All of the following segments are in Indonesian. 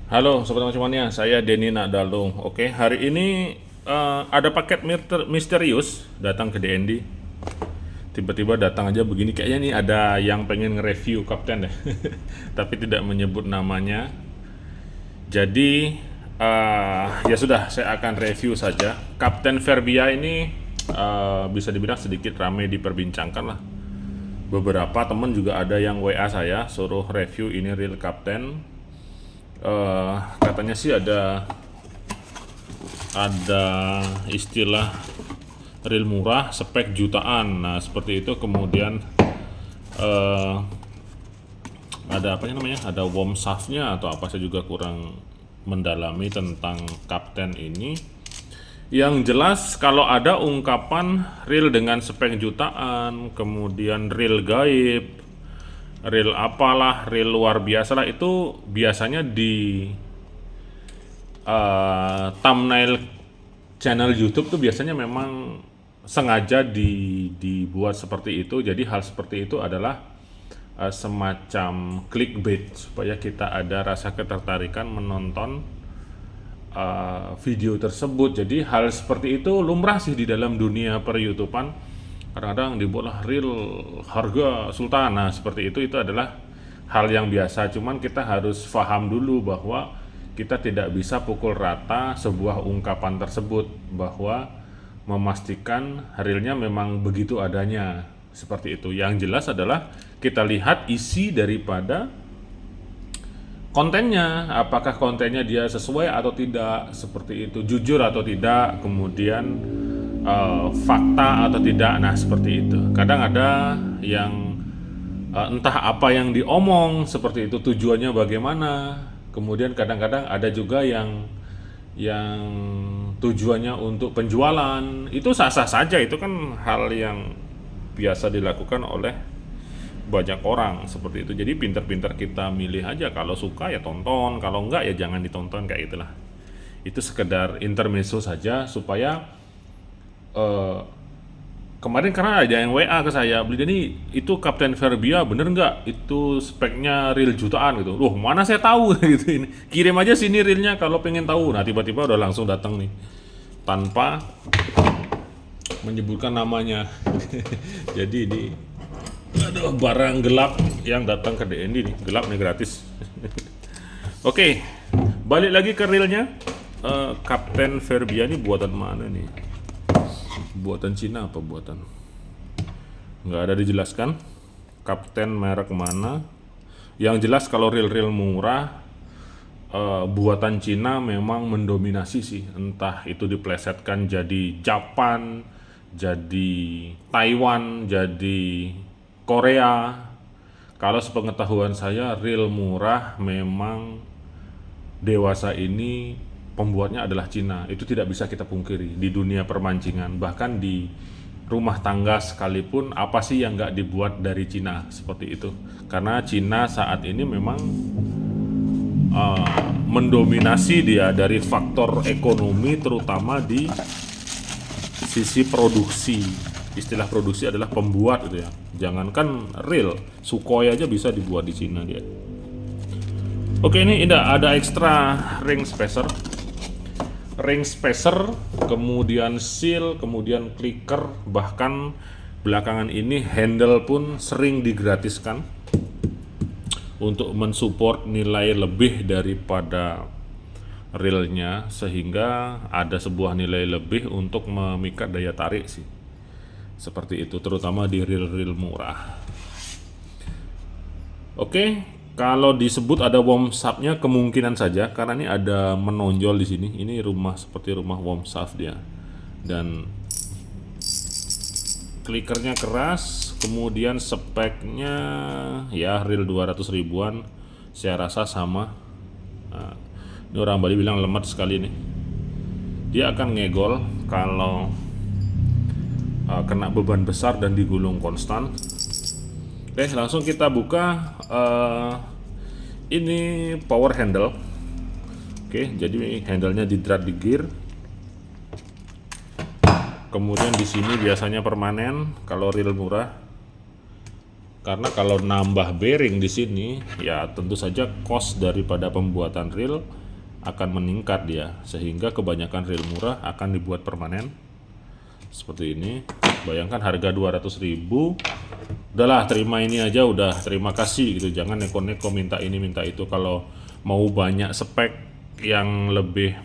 Halo Sobat Macamania, saya Denny Nadalung. Oke, hari ini ada paket misterius datang ke DND. Tiba-tiba datang aja begini, kayaknya nih ada yang pengen nge-review kapten deh. Tapi tidak menyebut namanya. Jadi ya sudah, saya akan review saja. Kapten Verbia ini bisa dibilang sedikit ramai diperbincangkan lah. Beberapa teman juga ada yang WA saya suruh review ini real kapten. Katanya sih ada istilah real murah spek jutaan. Nah seperti itu. Kemudian eh, ada apa namanya, ada warm shaftnya atau apa, saya juga kurang mendalami tentang kapten ini. Yang jelas kalau ada ungkapan real dengan spek jutaan, kemudian real gaib, real apalah, real luar biasa lah, itu biasanya di thumbnail channel YouTube tuh biasanya memang sengaja dibuat seperti itu. Jadi hal seperti itu adalah semacam clickbait supaya kita ada rasa ketertarikan menonton video tersebut. Jadi hal seperti itu lumrah sih di dalam dunia per YouTubean. Kadang-kadang dibuatlah real harga sultan. Nah seperti itu adalah hal yang biasa. Cuman kita harus paham dulu bahwa kita tidak bisa pukul rata sebuah ungkapan tersebut, bahwa memastikan realnya memang begitu adanya, seperti itu. Yang jelas adalah kita lihat isi daripada kontennya, apakah kontennya dia sesuai atau tidak, seperti itu, jujur atau tidak, kemudian fakta atau tidak. Nah seperti itu. Kadang ada yang entah apa yang diomong, seperti itu, tujuannya bagaimana. Kemudian kadang-kadang ada juga yang tujuannya untuk penjualan. Itu sah-sah saja, itu kan hal yang biasa dilakukan oleh banyak orang, seperti itu. Jadi pinter-pinter kita milih aja, kalau suka ya tonton, kalau enggak ya jangan ditonton, kayak itulah. Itu sekedar intermezzo saja supaya kemarin karena ada yang WA ke saya, beli ini itu Kapten Verbia bener nggak? Itu speknya real jutaan gitu. Loh mana saya tahu gitu ini. Kirim aja sini realnya kalau pengen tahu. Nah tiba-tiba udah langsung datang nih tanpa menyebutkan namanya. Jadi ini aduh, barang gelap yang datang ke DND nih, gelap nih, gratis. Oke, balik lagi ke realnya. Kapten Verbia ini buatan mana nih? Buatan Cina apa buatan? Nggak ada dijelaskan. Kapten merek mana? Yang jelas kalau real murah, buatan Cina memang mendominasi sih. Entah itu diplesetkan jadi Japan, jadi Taiwan, jadi Korea. Kalau sepengetahuan saya, real murah memang dewasa ini pembuatnya adalah Cina. Itu tidak bisa kita pungkiri di dunia permancingan. Bahkan di rumah tangga sekalipun, apa sih yang nggak dibuat dari Cina, seperti itu. Karena Cina saat ini memang mendominasi dia dari faktor ekonomi, terutama di sisi produksi. Istilah produksi adalah pembuat gitu ya. Jangankan real, Sukhoi aja bisa dibuat di Cina dia. Oke, ini ada ekstra ring spacer, kemudian seal, kemudian clicker, bahkan belakangan ini handle pun sering digratiskan untuk mensupport nilai lebih daripada realnya, sehingga ada sebuah nilai lebih untuk memikat daya tarik sih, seperti itu, terutama di reel murah. Oke. Kalau disebut ada warm shaft-nya kemungkinan saja, karena ini ada menonjol di sini. Ini rumah seperti rumah warm shaft dia. Dan klikernya keras, kemudian speknya ya real 200 ribuan. Saya rasa sama. Nah, ini orang Bali bilang lemot sekali nih. Dia akan ngegol kalau kena beban besar dan digulung konstan. Oke, langsung kita buka. Ini power handle. Oke, jadi handlenya didrat di gear. Kemudian di sini biasanya permanen kalau real murah. Karena kalau nambah bearing di sini, ya tentu saja cost daripada pembuatan reel akan meningkat dia, sehingga kebanyakan reel murah akan dibuat permanen seperti ini. Bayangkan harga 200.000, udahlah terima ini aja, udah terima kasih gitu. Jangan neko-neko minta ini minta itu. Kalau mau banyak spek yang lebih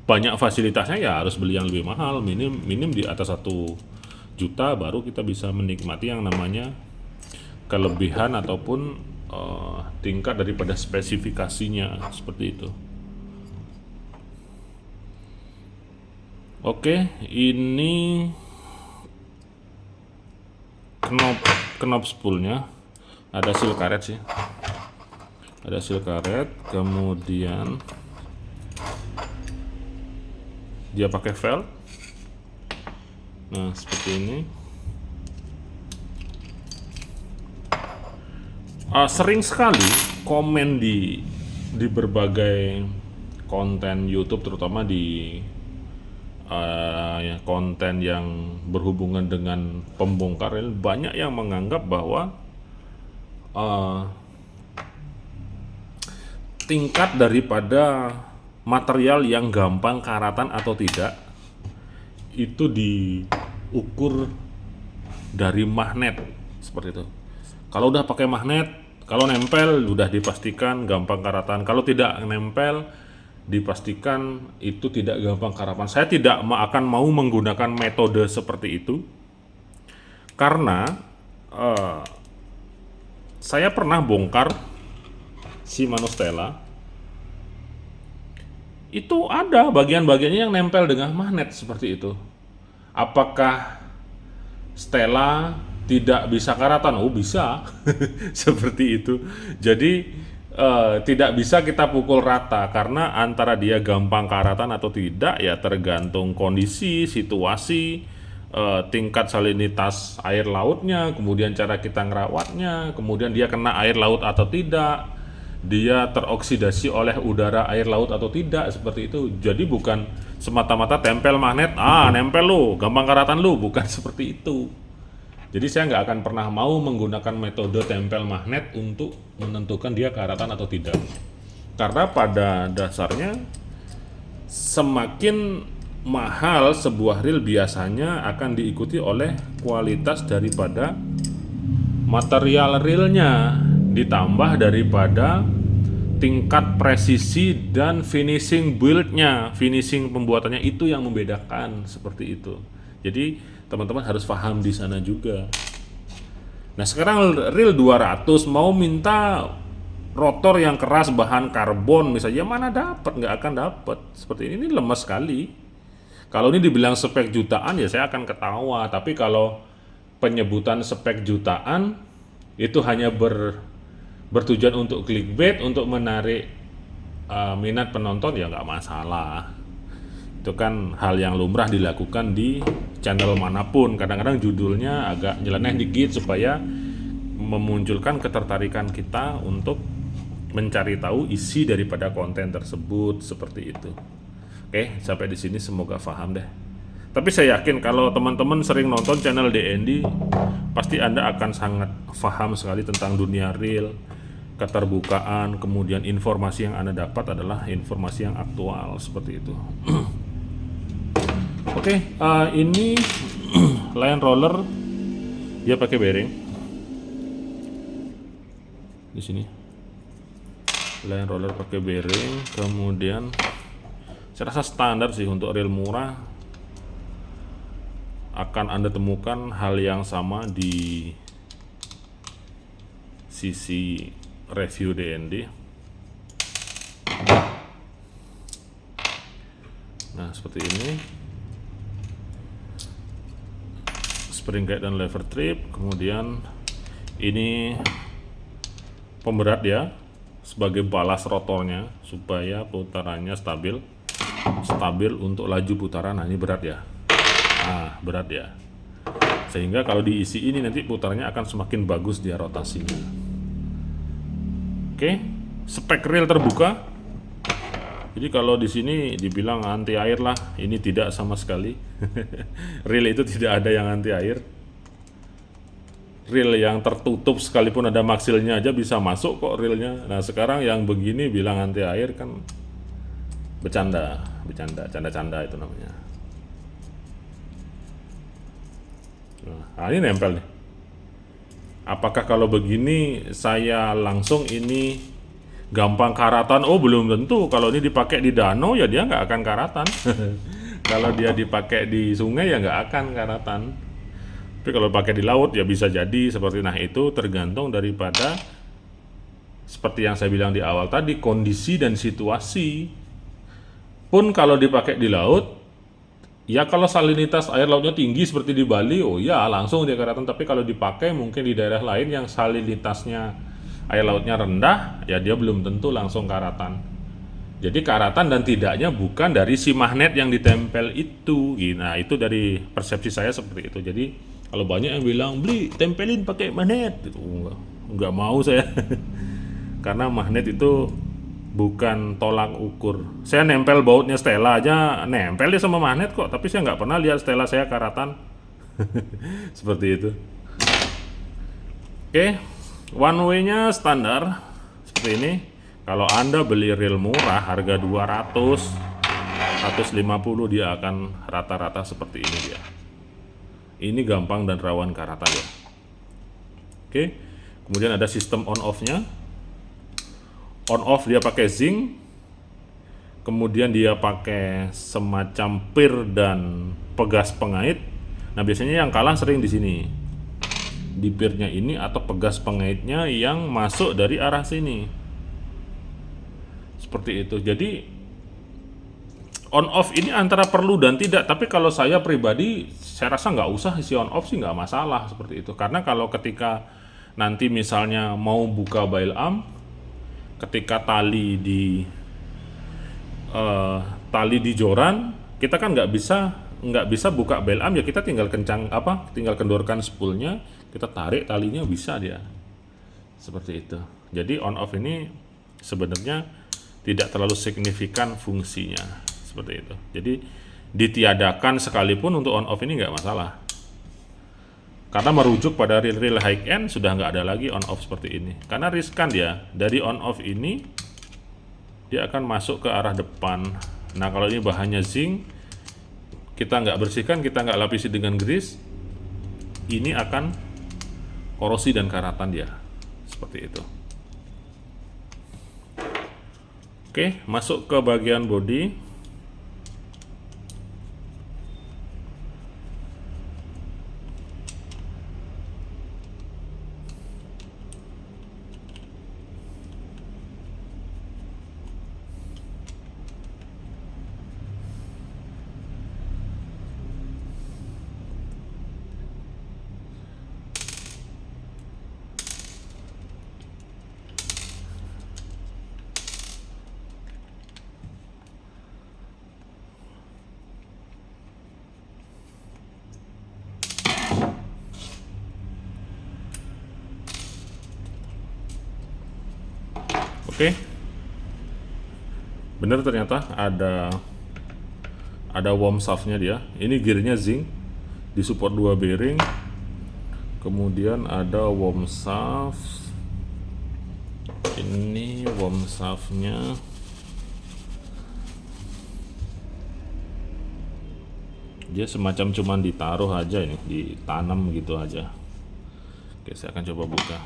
banyak fasilitasnya, ya harus beli yang lebih mahal, minim di atas 1 juta, baru kita bisa menikmati yang namanya kelebihan ataupun tingkat daripada spesifikasinya seperti itu. Oke, ini knob spoolnya, ada seal karet sih, ada seal karet, kemudian dia pakai velg. Nah seperti ini. Sering sekali komen di berbagai konten YouTube, terutama di ya, konten yang berhubungan dengan pembongkar reel, banyak yang menganggap bahwa tingkat daripada material yang gampang karatan atau tidak itu diukur dari magnet seperti itu. Kalau udah pakai magnet, kalau nempel udah dipastikan gampang karatan. Kalau tidak nempel, dipastikan itu tidak gampang karatan. Saya tidak akan mau menggunakan metode seperti itu, karena saya pernah bongkar Shimano Stella. Itu ada bagian-bagiannya yang nempel dengan magnet seperti itu. Apakah Stella tidak bisa karatan? Oh bisa, seperti itu. Jadi tidak bisa kita pukul rata, karena antara dia gampang karatan atau tidak ya tergantung kondisi, situasi, tingkat salinitas air lautnya, kemudian cara kita ngerawatnya, kemudian dia kena air laut atau tidak, dia teroksidasi oleh udara air laut atau tidak, seperti itu. Jadi bukan semata-mata tempel magnet, nempel lu, gampang karatan lu, bukan seperti itu. Jadi saya nggak akan pernah mau menggunakan metode tempel magnet untuk menentukan dia karatan atau tidak. Karena pada dasarnya semakin mahal sebuah reel biasanya akan diikuti oleh kualitas daripada material reelnya, ditambah daripada tingkat presisi dan finishing build-nya, finishing pembuatannya, itu yang membedakan seperti itu. Jadi teman-teman harus paham di sana juga. Nah sekarang reel 200 mau minta rotor yang keras bahan karbon misalnya, mana dapat, nggak akan dapat. Seperti ini lemas sekali. Kalau ini dibilang spek jutaan ya saya akan ketawa. Tapi kalau penyebutan spek jutaan itu hanya bertujuan untuk clickbait, untuk menarik minat penonton, ya nggak masalah. Itu kan hal yang lumrah dilakukan di channel manapun. Kadang-kadang judulnya agak nyeleneh dikit supaya memunculkan ketertarikan kita untuk mencari tahu isi daripada konten tersebut, seperti itu. Oke, sampai di sini semoga paham deh. Tapi saya yakin kalau teman-teman sering nonton channel DND, pasti Anda akan sangat paham sekali tentang dunia reel, keterbukaan, kemudian informasi yang Anda dapat adalah informasi yang aktual, seperti itu. Oke, ini line roller dia pakai bearing di sini. Line roller pakai bearing, kemudian saya rasa standar sih untuk reel murah akan Anda temukan hal yang sama di sisi review DND. Nah, seperti ini. Spring guide dan lever trip, kemudian ini pemberat ya sebagai balas rotornya supaya putarannya stabil untuk laju putaran. Nah ini berat ya, berat ya, sehingga kalau diisi ini nanti putarannya akan semakin bagus dia rotasinya. Oke, spek reel terbuka. Jadi kalau di sini dibilang anti air lah, ini tidak sama sekali. Reel itu tidak ada yang anti air. reel yang tertutup sekalipun ada maksilnya aja bisa masuk kok reelnya. Nah sekarang yang begini bilang anti air kan bercanda, canda-canda itu namanya. Nah ini nempel nih. Apakah kalau begini saya langsung ini gampang karatan? Oh belum tentu. Kalau ini dipakai di danau ya dia nggak akan karatan. Kalau dia dipakai di sungai ya nggak akan karatan. Tapi kalau pakai di laut ya bisa jadi seperti, nah itu tergantung daripada seperti yang saya bilang di awal tadi, kondisi dan situasi. Pun kalau dipakai di laut, ya kalau salinitas air lautnya tinggi seperti di Bali, oh ya langsung dia karatan. Tapi kalau dipakai mungkin di daerah lain yang salinitasnya air lautnya rendah, ya dia belum tentu langsung karatan. Jadi karatan dan tidaknya bukan dari si magnet yang ditempel itu. Nah itu dari persepsi saya seperti itu. Jadi kalau banyak yang bilang beli tempelin pakai magnet, itu nggak mau saya. Karena magnet itu bukan tolak ukur. Saya nempel bautnya Stella aja nempel dia sama magnet kok, tapi saya nggak pernah lihat Stella saya karatan. Seperti itu. Oke, one way-nya standar seperti ini. Kalau Anda beli reel murah harga 200, 150 dia akan rata-rata seperti ini dia. Ini gampang dan rawan karatan ya. Oke, kemudian ada sistem on off-nya. On off dia pakai zinc, kemudian dia pakai semacam pir dan pegas pengait. Nah biasanya yang kalah sering di sini, di pirnya ini atau pegas pengaitnya yang masuk dari arah sini, seperti itu. Jadi on off ini antara perlu dan tidak, tapi kalau saya pribadi saya rasa nggak usah isi on off sih, nggak masalah seperti itu. Karena kalau ketika nanti misalnya mau buka bail arm, ketika tali di joran, kita kan nggak bisa buka bail arm, ya kita tinggal tinggal kendorkan spoolnya, kita tarik talinya, bisa dia seperti itu. Jadi on off ini sebenarnya tidak terlalu signifikan fungsinya. Seperti itu. Jadi ditiadakan sekalipun untuk on off ini nggak masalah. Karena merujuk pada reel high end sudah nggak ada lagi on off seperti ini. Karena riskan dia. Dari on off ini dia akan masuk ke arah depan. Nah kalau ini bahannya zinc, kita nggak bersihkan, kita nggak lapisi dengan grease, ini akan korosi dan karatan dia. Seperti itu. Oke, masuk ke bagian body. Oke, bener ternyata ada worm shaftnya dia. Ini gearnya zinc, disupport 2 bearing, kemudian ada worm shaft. Ini worm shaftnya. Dia semacam cuman ditaruh aja ini, ditanam gitu aja. Oke, saya akan coba buka.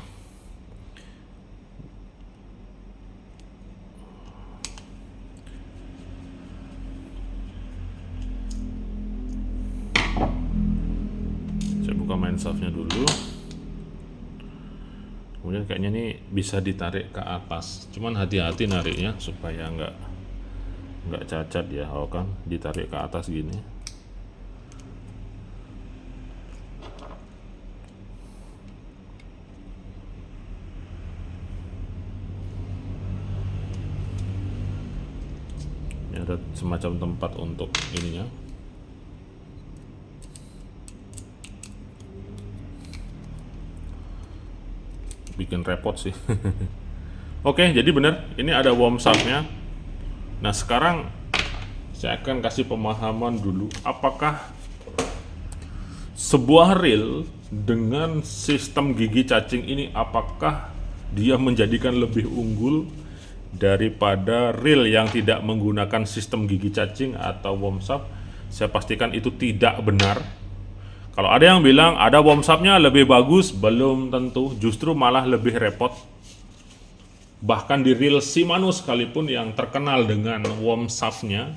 Main shaftnya dulu, kemudian kayaknya ini bisa ditarik ke atas, cuman hati-hati nariknya supaya nggak cacat ya. Oh kan ditarik ke atas gini. Ini ada semacam tempat untuk ininya. Bikin repot sih. Oke, jadi benar ini ada worm shaftnya. Nah sekarang saya akan kasih pemahaman dulu, apakah sebuah reel dengan sistem gigi cacing ini, apakah dia menjadikan lebih unggul daripada reel yang tidak menggunakan sistem gigi cacing atau worm shaft? Saya pastikan itu tidak benar. Kalau ada yang bilang ada worm shaft-nya lebih bagus, belum tentu, justru malah lebih repot. Bahkan di reel Shimano sekalipun yang terkenal dengan worm shaft-nya,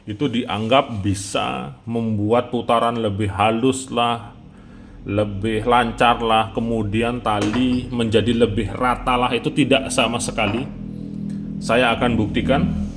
itu dianggap bisa membuat putaran lebih halus lah, lebih lancar lah, kemudian tali menjadi lebih rata lah. Itu tidak sama sekali. Saya akan buktikan.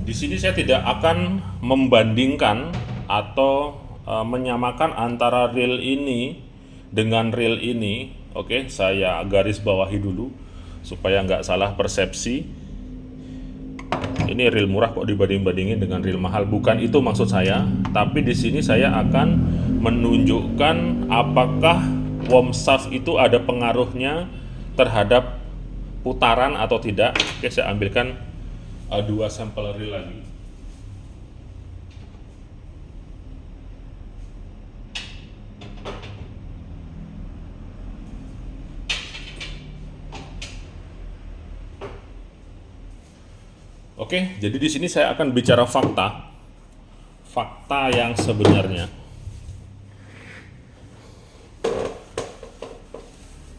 Di sini saya tidak akan membandingkan atau menyamakan antara reel ini dengan reel ini. Oke, saya garis bawahi dulu supaya nggak salah persepsi. Ini reel murah kok dibanding-bandingin dengan reel mahal, bukan itu maksud saya. Tapi di sini saya akan menunjukkan apakah worm shaft itu ada pengaruhnya terhadap putaran atau tidak. Oke, saya ambilkan dua sampel reel lagi. Oke, jadi di sini saya akan bicara fakta yang sebenarnya.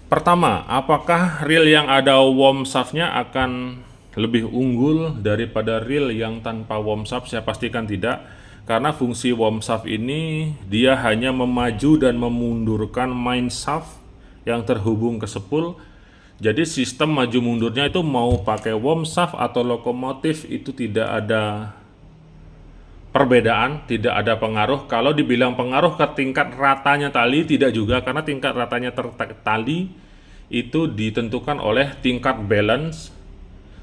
Pertama, apakah reel yang ada worm shaft-nya akan lebih unggul daripada reel yang tanpa worm shaft? Saya pastikan tidak, karena fungsi worm shaft ini dia hanya memaju dan memundurkan main shaft yang terhubung ke spool. Jadi sistem maju mundurnya itu mau pakai worm shaft atau lokomotif itu tidak ada perbedaan, tidak ada pengaruh. Kalau dibilang pengaruh ke tingkat ratanya tali, tidak juga, karena tingkat ratanya tali itu ditentukan oleh tingkat balance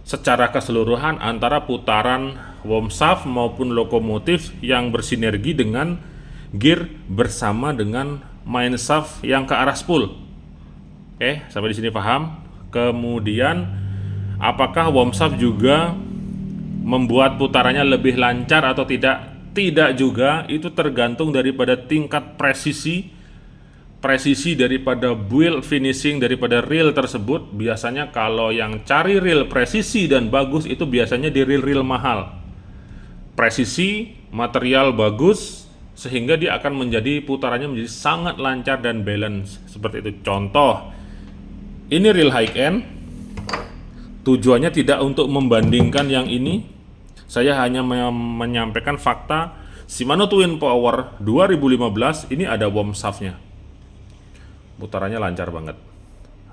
secara keseluruhan antara putaran worm shaft maupun lokomotif yang bersinergi dengan gear bersama dengan main shaft yang ke arah spool. Oke, sampai di sini paham? Kemudian, apakah worm shaft juga membuat putarannya lebih lancar atau tidak? Tidak juga, itu tergantung daripada tingkat presisi daripada build finishing daripada reel tersebut. Biasanya kalau yang cari reel presisi dan bagus itu biasanya di reel-reel mahal. Presisi, material bagus, sehingga dia akan menjadi putarannya menjadi sangat lancar dan balance. Seperti itu. Contoh, ini reel high end. Tujuannya tidak untuk membandingkan yang ini. Saya hanya menyampaikan fakta. Shimano Twin Power 2015 ini ada worm shaft-nya. Putarannya lancar banget.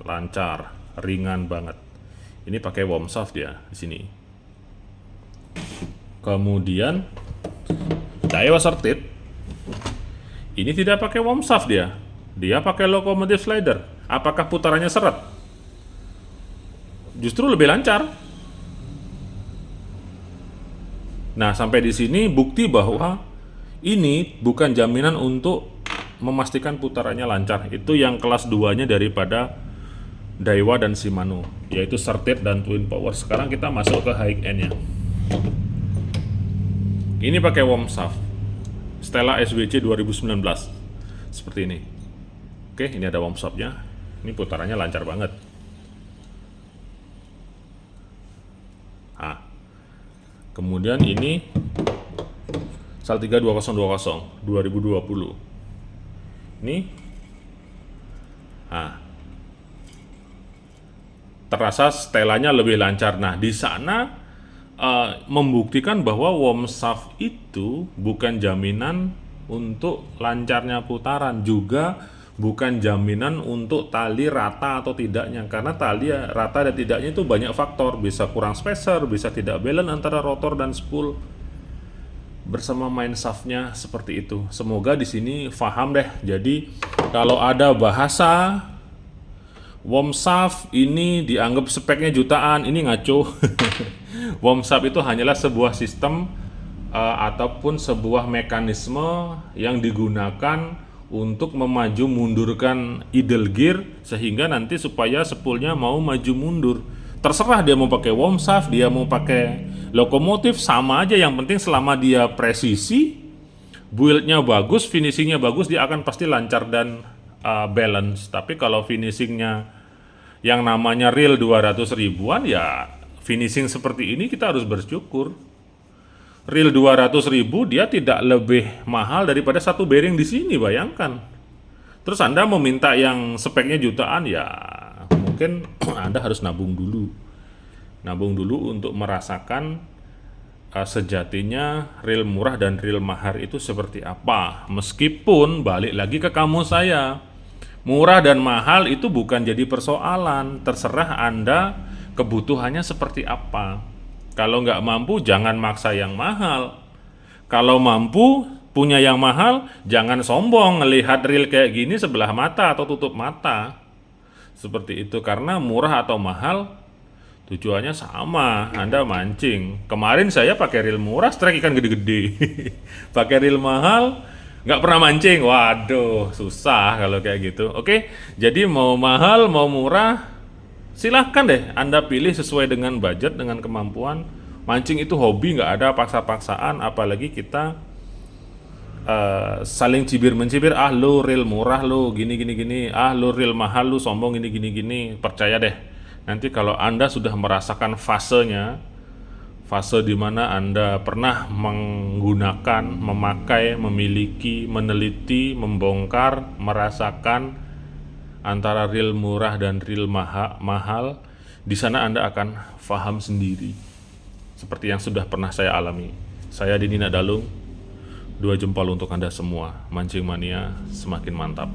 Lancar, ringan banget. Ini pakai worm shaft ya di sini. Kemudian Daiwa Certed ini tidak pakai worm shaft dia. Dia pakai locomotive slider. Apakah putarannya seret? Justru lebih lancar. Nah, sampai di sini bukti bahwa ini bukan jaminan untuk memastikan putarannya lancar. Itu yang kelas 2-nya daripada Daiwa dan Shimano, yaitu Certed dan Twin Power. Sekarang kita masuk ke high end-nya. Ini pakai worm shaft Stella SWC 2019. Seperti ini. Oke, ini ada worm shaft-nya. Ini putarannya lancar banget. Nah, kemudian ini Saltiga 2020 2020. Ini terasa Stellanya lebih lancar. Nah, di sana membuktikan bahwa worm shaft itu bukan jaminan untuk lancarnya putaran, juga bukan jaminan untuk tali rata atau tidaknya, karena tali rata dan tidaknya itu banyak faktor, bisa kurang spacer, bisa tidak balance antara rotor dan spool bersama main shaft-nya, seperti itu. Semoga di sini paham deh. Jadi kalau ada bahasa worm shaft ini dianggap speknya jutaan, ini ngaco. Worm shaft itu hanyalah sebuah sistem ataupun sebuah mekanisme yang digunakan untuk memaju mundurkan idle gear sehingga nanti supaya spoolnya mau maju mundur. Terserah dia mau pakai worm shaft, dia mau pakai lokomotif, sama aja, yang penting selama dia presisi, build-nya bagus, finishingnya bagus, dia akan pasti lancar dan balance. Tapi kalau finishingnya yang namanya real 200 ribuan, ya finishing seperti ini kita harus bersyukur. Real 200 ribu dia tidak lebih mahal daripada satu bearing di sini, bayangkan. Terus Anda meminta yang speknya jutaan, ya mungkin Anda harus nabung dulu. Nabung dulu untuk merasakan sejatinya real murah dan real mahal itu seperti apa. Meskipun balik lagi ke kamu saya, murah dan mahal itu bukan jadi persoalan. Terserah Anda kebutuhannya seperti apa. Kalau nggak mampu, jangan maksa yang mahal. Kalau mampu, punya yang mahal, jangan sombong ngelihat reel kayak gini sebelah mata atau tutup mata. Seperti itu, karena murah atau mahal, tujuannya sama, Anda mancing. Kemarin saya pakai reel murah, strike ikan gede-gede. Pakai reel mahal, nggak pernah mancing. Waduh, susah kalau kayak gitu. Oke, jadi mau mahal, mau murah, silahkan deh Anda pilih sesuai dengan budget, dengan kemampuan. Mancing itu hobi, nggak ada paksa-paksaan. Apalagi kita saling cibir-mencibir. Ah, lu real murah, lu gini. Ah, lu real mahal, lu sombong gini. Percaya deh, nanti kalau Anda sudah merasakan fasenya, fase di mana Anda pernah menggunakan, memakai, memiliki, meneliti, membongkar, merasakan antara real murah dan real mahal, di sana Anda akan paham sendiri, seperti yang sudah pernah saya alami. Saya Dini Nadalung, 2 jempol untuk Anda semua. Mancing mania semakin mantap.